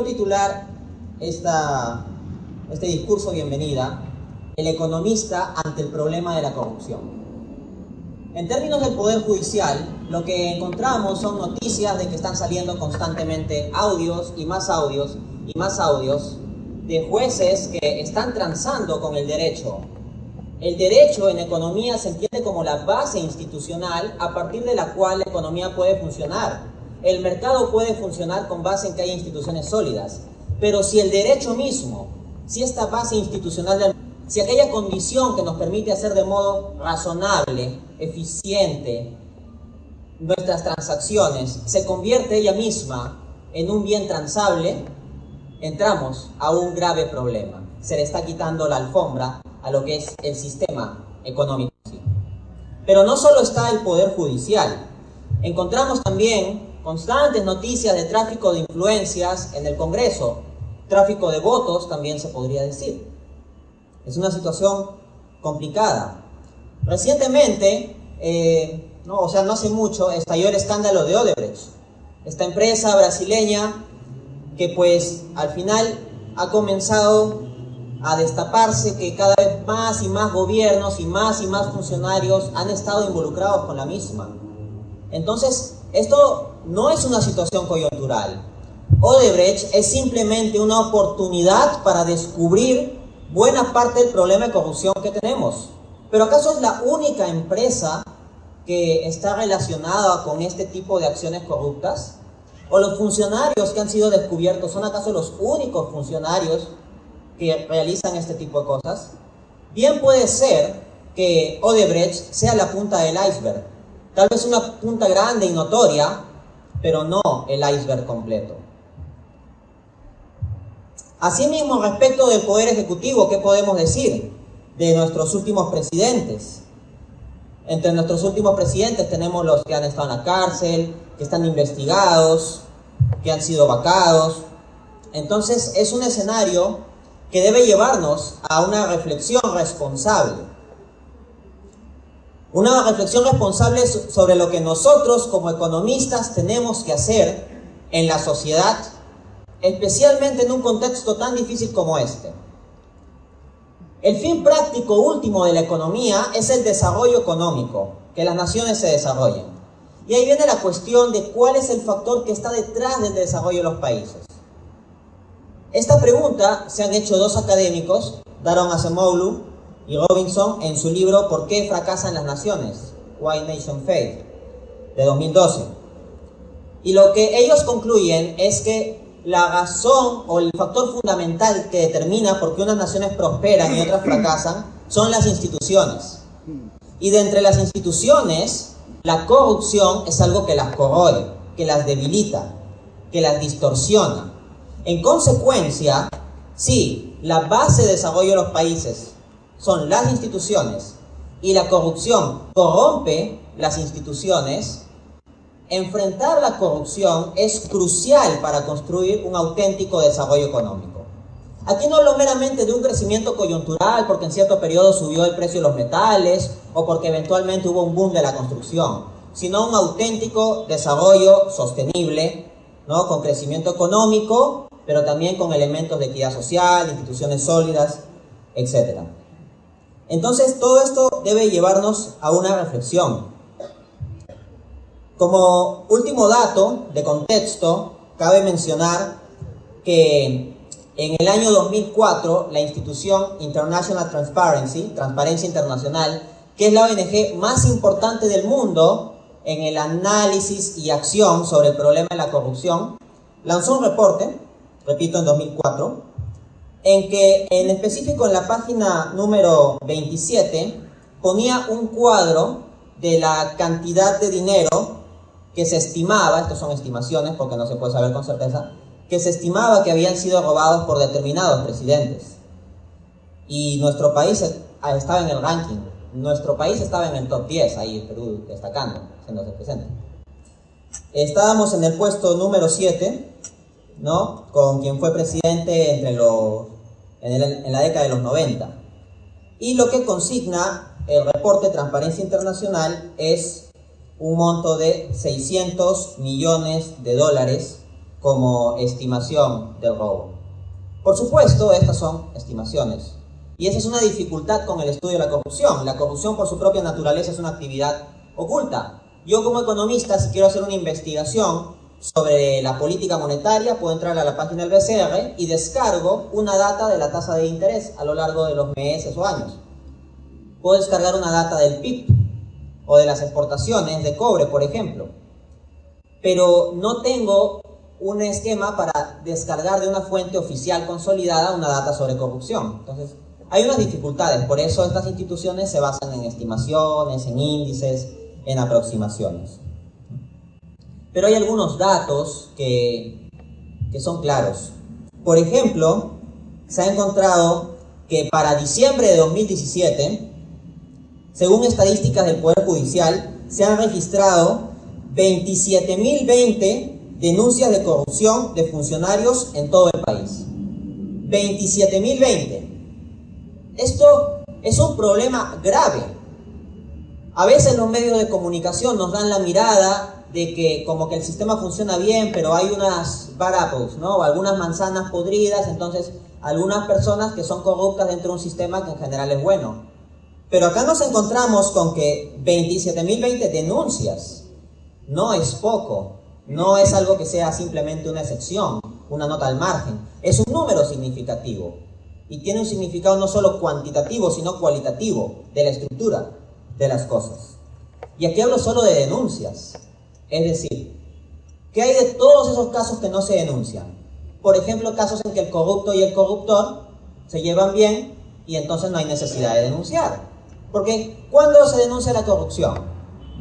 titular este discurso bienvenida, el economista ante el problema de la corrupción. En términos del Poder Judicial, lo que encontramos son noticias de que están saliendo constantemente audios y más audios y más audios de jueces que están transando con el derecho. El derecho en economía se entiende como la base institucional a partir de la cual la economía puede funcionar. El mercado puede funcionar con base en que haya instituciones sólidas, pero si el derecho mismo, si esta base institucional, si aquella condición que nos permite hacer de modo razonable, eficiente, nuestras transacciones, se convierte ella misma en un bien transable, entramos a un grave problema. Se le está quitando la alfombra a lo que es el sistema económico. Pero no solo está el Poder Judicial, encontramos también constantes noticias de tráfico de influencias en el Congreso, tráfico de votos también se podría decir. Es una situación complicada. Recientemente, no hace mucho, estalló el escándalo de Odebrecht, esta empresa brasileña que pues al final ha comenzado a destaparse que cada vez más y más gobiernos y más funcionarios han estado involucrados con la misma. Entonces, esto no es una situación coyuntural. Odebrecht es simplemente una oportunidad para descubrir buena parte del problema de corrupción que tenemos. ¿Pero acaso es la única empresa que está relacionada con este tipo de acciones corruptas? ¿O los funcionarios que han sido descubiertos son acaso los únicos funcionarios que realizan este tipo de cosas? Bien puede ser que Odebrecht sea la punta del iceberg. Tal vez una punta grande y notoria, pero no el iceberg completo. Asimismo, respecto del Poder Ejecutivo, ¿qué podemos decir de nuestros últimos presidentes? Entre nuestros últimos presidentes tenemos los que han estado en la cárcel, que están investigados, que han sido vacados. Entonces, es un escenario que debe llevarnos a una reflexión responsable. Una reflexión responsable sobre lo que nosotros como economistas tenemos que hacer en la sociedad, especialmente en un contexto tan difícil como este. El fin práctico último de la economía es el desarrollo económico, que las naciones se desarrollen. Y ahí viene la cuestión de cuál es el factor que está detrás del desarrollo de los países. Esta pregunta se han hecho dos académicos, Daron Acemoglu y Robinson, en su libro ¿Por qué fracasan las naciones? Why Nations Fail, de 2012. Y lo que ellos concluyen es que la razón o el factor fundamental que determina por qué unas naciones prosperan y otras fracasan son las instituciones. Y de entre las instituciones, la corrupción es algo que las corroe, que las debilita, que las distorsiona. En consecuencia, si la base de desarrollo de los países son las instituciones y la corrupción corrompe las instituciones, enfrentar la corrupción es crucial para construir un auténtico desarrollo económico. Aquí no hablo meramente de un crecimiento coyuntural porque en cierto periodo subió el precio de los metales o porque eventualmente hubo un boom de la construcción, sino un auténtico desarrollo sostenible, ¿no? Con crecimiento económico, pero también con elementos de equidad social, instituciones sólidas, etc. Entonces, todo esto debe llevarnos a una reflexión. Como último dato de contexto, cabe mencionar que en el año 2004, la institución International Transparency, Transparencia Internacional, que es la ONG más importante del mundo en el análisis y acción sobre el problema de la corrupción, lanzó un reporte, repito, en 2004, en que en específico en la página número 27 ponía un cuadro de la cantidad de dinero que se estimaba, estas son estimaciones porque no se puede saber con certeza, que se estimaba que habían sido robados por determinados presidentes. Y nuestro país estaba en el ranking, nuestro país estaba en el top 10, ahí Perú destacando, haciéndose presente. Estábamos en el puesto número 7, ¿no? Con quien fue presidente en la década de los 90. Y lo que consigna el reporte Transparencia Internacional es un monto de $600 millones como estimación del robo. Por supuesto, estas son estimaciones. Y esa es una dificultad con el estudio de la corrupción. La corrupción por su propia naturaleza es una actividad oculta. Yo como economista, si quiero hacer una investigación sobre la política monetaria, puedo entrar a la página del BCR y descargo una data de la tasa de interés a lo largo de los meses o años. Puedo descargar una data del PIB o de las exportaciones de cobre, por ejemplo. Pero no tengo un esquema para descargar de una fuente oficial consolidada una data sobre corrupción. Entonces, hay unas dificultades, por eso estas instituciones se basan en estimaciones, en índices, en aproximaciones. Pero hay algunos datos que son claros. Por ejemplo, se ha encontrado que para diciembre de 2017, según estadísticas del Poder Judicial, se han registrado 27.020 denuncias de corrupción de funcionarios en todo el país. 27.020. Esto es un problema grave. A veces los medios de comunicación nos dan la mirada de que como que el sistema funciona bien, pero hay unas bad apples, ¿no? O algunas manzanas podridas, entonces algunas personas que son corruptas dentro de un sistema que en general es bueno. Pero acá nos encontramos con que 27.020 denuncias no es poco, no es algo que sea simplemente una excepción, una nota al margen, es un número significativo. Y tiene un significado no solo cuantitativo, sino cualitativo de la estructura de las cosas. Y aquí hablo solo de denuncias. Es decir, ¿qué hay de todos esos casos que no se denuncian? Por ejemplo, casos en que el corrupto y el corruptor se llevan bien y entonces no hay necesidad de denunciar. Porque, ¿cuándo se denuncia la corrupción?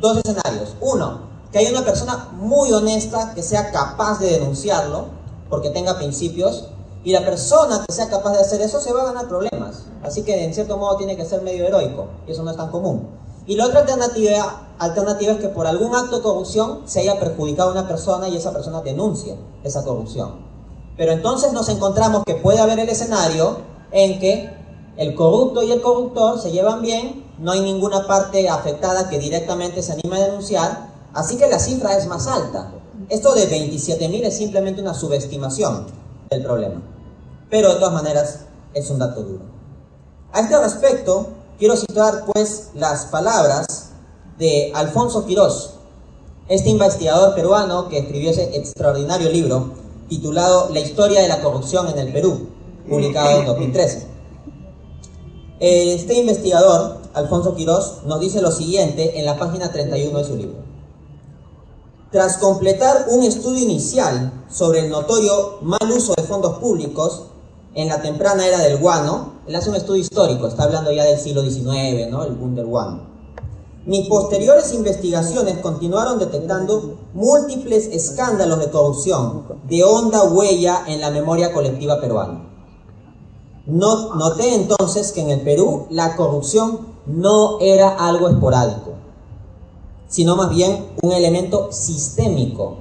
Dos escenarios. Uno, que haya una persona muy honesta que sea capaz de denunciarlo, porque tenga principios, y la persona que sea capaz de hacer eso se va a ganar problemas. Así que en cierto modo tiene que ser medio heroico, y eso no es tan común. Y la otra alternativa es que por algún acto de corrupción se haya perjudicado a una persona y esa persona denuncie esa corrupción. Pero entonces nos encontramos que puede haber el escenario en que el corrupto y el corruptor se llevan bien, no hay ninguna parte afectada que directamente se anime a denunciar, así que la cifra es más alta. Esto de 27.000 es simplemente una subestimación del problema. Pero de todas maneras es un dato duro. A este respecto, quiero citar pues las palabras de Alfonso Quirós, este investigador peruano que escribió ese extraordinario libro titulado La historia de la corrupción en el Perú, publicado en 2013. Este investigador, Alfonso Quirós, nos dice lo siguiente en la página 31 de su libro. Tras completar un estudio inicial sobre el notorio mal uso de fondos públicos en la temprana era del guano, él hace un estudio histórico, está hablando ya del siglo XIX, ¿no? El boom del guano. Mis posteriores investigaciones continuaron detectando múltiples escándalos de corrupción de honda huella en la memoria colectiva peruana. Noté entonces que en el Perú la corrupción no era algo esporádico, sino más bien un elemento sistémico,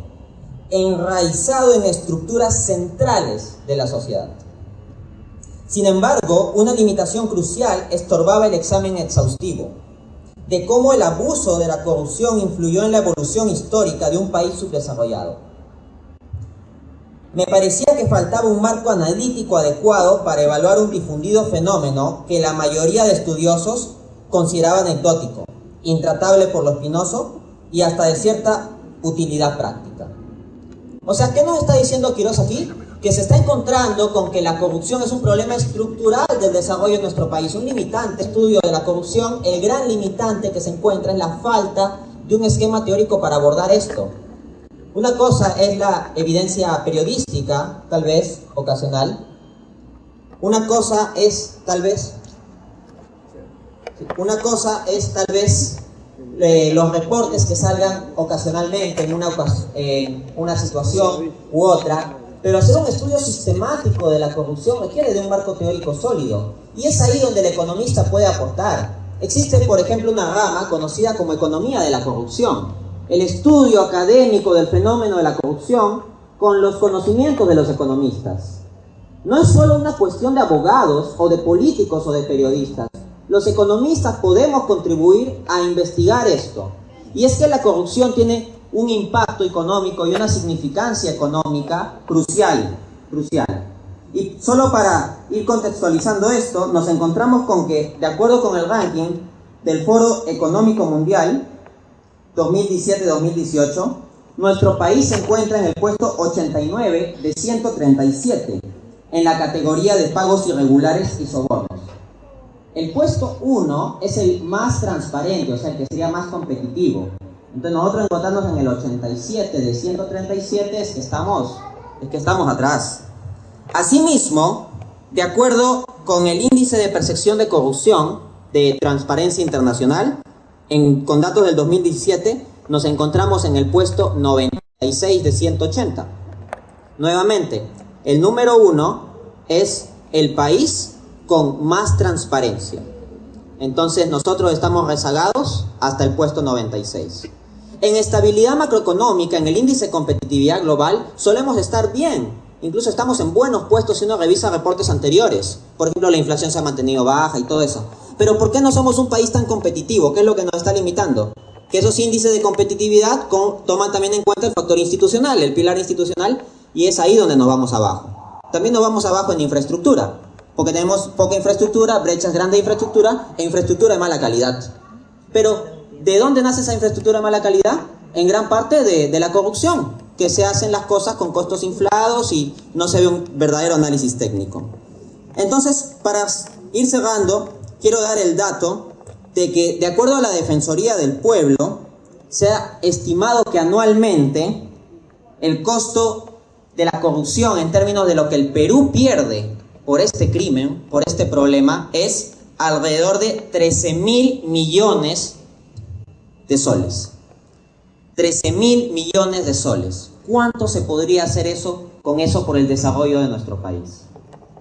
enraizado en estructuras centrales de la sociedad. Sin embargo, una limitación crucial estorbaba el examen exhaustivo de cómo el abuso de la corrupción influyó en la evolución histórica de un país subdesarrollado. Me parecía que faltaba un marco analítico adecuado para evaluar un difundido fenómeno que la mayoría de estudiosos consideraba anecdótico, intratable por lo espinoso y hasta de cierta utilidad práctica. O sea, ¿qué nos está diciendo Quirós aquí? Que se está encontrando con que la corrupción es un problema estructural del desarrollo de nuestro país, un limitante. Estudio de la corrupción, el gran limitante que se encuentra es la falta de un esquema teórico para abordar esto. Una cosa es la evidencia periodística, tal vez, ocasional. Una cosa es tal vez los reportes que salgan ocasionalmente en una situación u otra, pero hacer un estudio sistemático de la corrupción requiere de un marco teórico sólido, y es ahí donde el economista puede aportar. Existe, por ejemplo, una rama conocida como economía de la corrupción, el estudio académico del fenómeno de la corrupción con los conocimientos de los economistas. No es solo una cuestión de abogados o de políticos o de periodistas. Los economistas podemos contribuir a investigar esto. Y es que la corrupción tiene un impacto económico y una significancia económica crucial. Y solo para ir contextualizando esto, nos encontramos con que, de acuerdo con el ranking del Foro Económico Mundial 2017-2018, nuestro país se encuentra en el puesto 89 de 137 en la categoría de pagos irregulares y sobornos. El puesto 1 es el más transparente, o sea, el que sería más competitivo. Entonces nosotros encontrarnos en el 87 de 137 es que estamos atrás. Asimismo, de acuerdo con el índice de percepción de corrupción de Transparencia Internacional, con datos del 2017, nos encontramos en el puesto 96 de 180. Nuevamente, el número 1 es el país con más transparencia. Entonces nosotros estamos rezagados hasta el puesto 96. En estabilidad macroeconómica, en el índice de competitividad global, solemos estar bien. Incluso estamos en buenos puestos si uno revisa reportes anteriores. Por ejemplo, la inflación se ha mantenido baja y todo eso. Pero ¿por qué no somos un país tan competitivo? ¿Qué es lo que nos está limitando? Que esos índices de competitividad toman también en cuenta el factor institucional, el pilar institucional, y es ahí donde nos vamos abajo. También nos vamos abajo en infraestructura, porque tenemos poca infraestructura, brechas grandes de infraestructura e infraestructura de mala calidad. Pero, ¿de dónde nace esa infraestructura de mala calidad? En gran parte de la corrupción, que se hacen las cosas con costos inflados y no se ve un verdadero análisis técnico. Entonces, para ir cerrando, quiero dar el dato de que, de acuerdo a la Defensoría del Pueblo, se ha estimado que anualmente el costo de la corrupción en términos de lo que el Perú pierde por este crimen, por este problema, es alrededor de 13.000 millones de soles. 13.000 millones de soles. ¿Cuánto se podría hacer con eso por el desarrollo de nuestro país?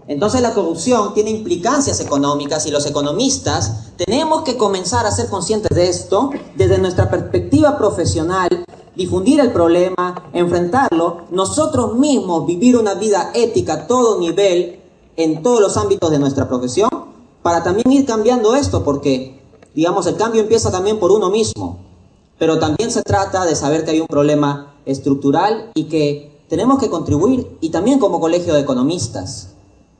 Entonces la corrupción tiene implicancias económicas y los economistas tenemos que comenzar a ser conscientes de esto desde nuestra perspectiva profesional, difundir el problema, enfrentarlo, nosotros mismos vivir una vida ética a todo nivel en todos los ámbitos de nuestra profesión para también ir cambiando esto, porque digamos el cambio empieza también por uno mismo, pero también se trata de saber que hay un problema estructural y que tenemos que contribuir, y también como colegio de economistas.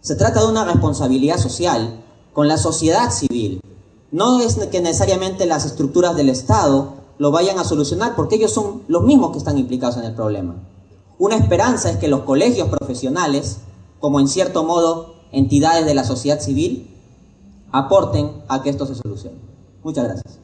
Se trata de una responsabilidad social con la sociedad civil. No es que necesariamente las estructuras del Estado lo vayan a solucionar, porque ellos son los mismos que están implicados en el problema. Una esperanza es que los colegios profesionales, como en cierto modo entidades de la sociedad civil, aporten a que esto se solucione. Muchas gracias.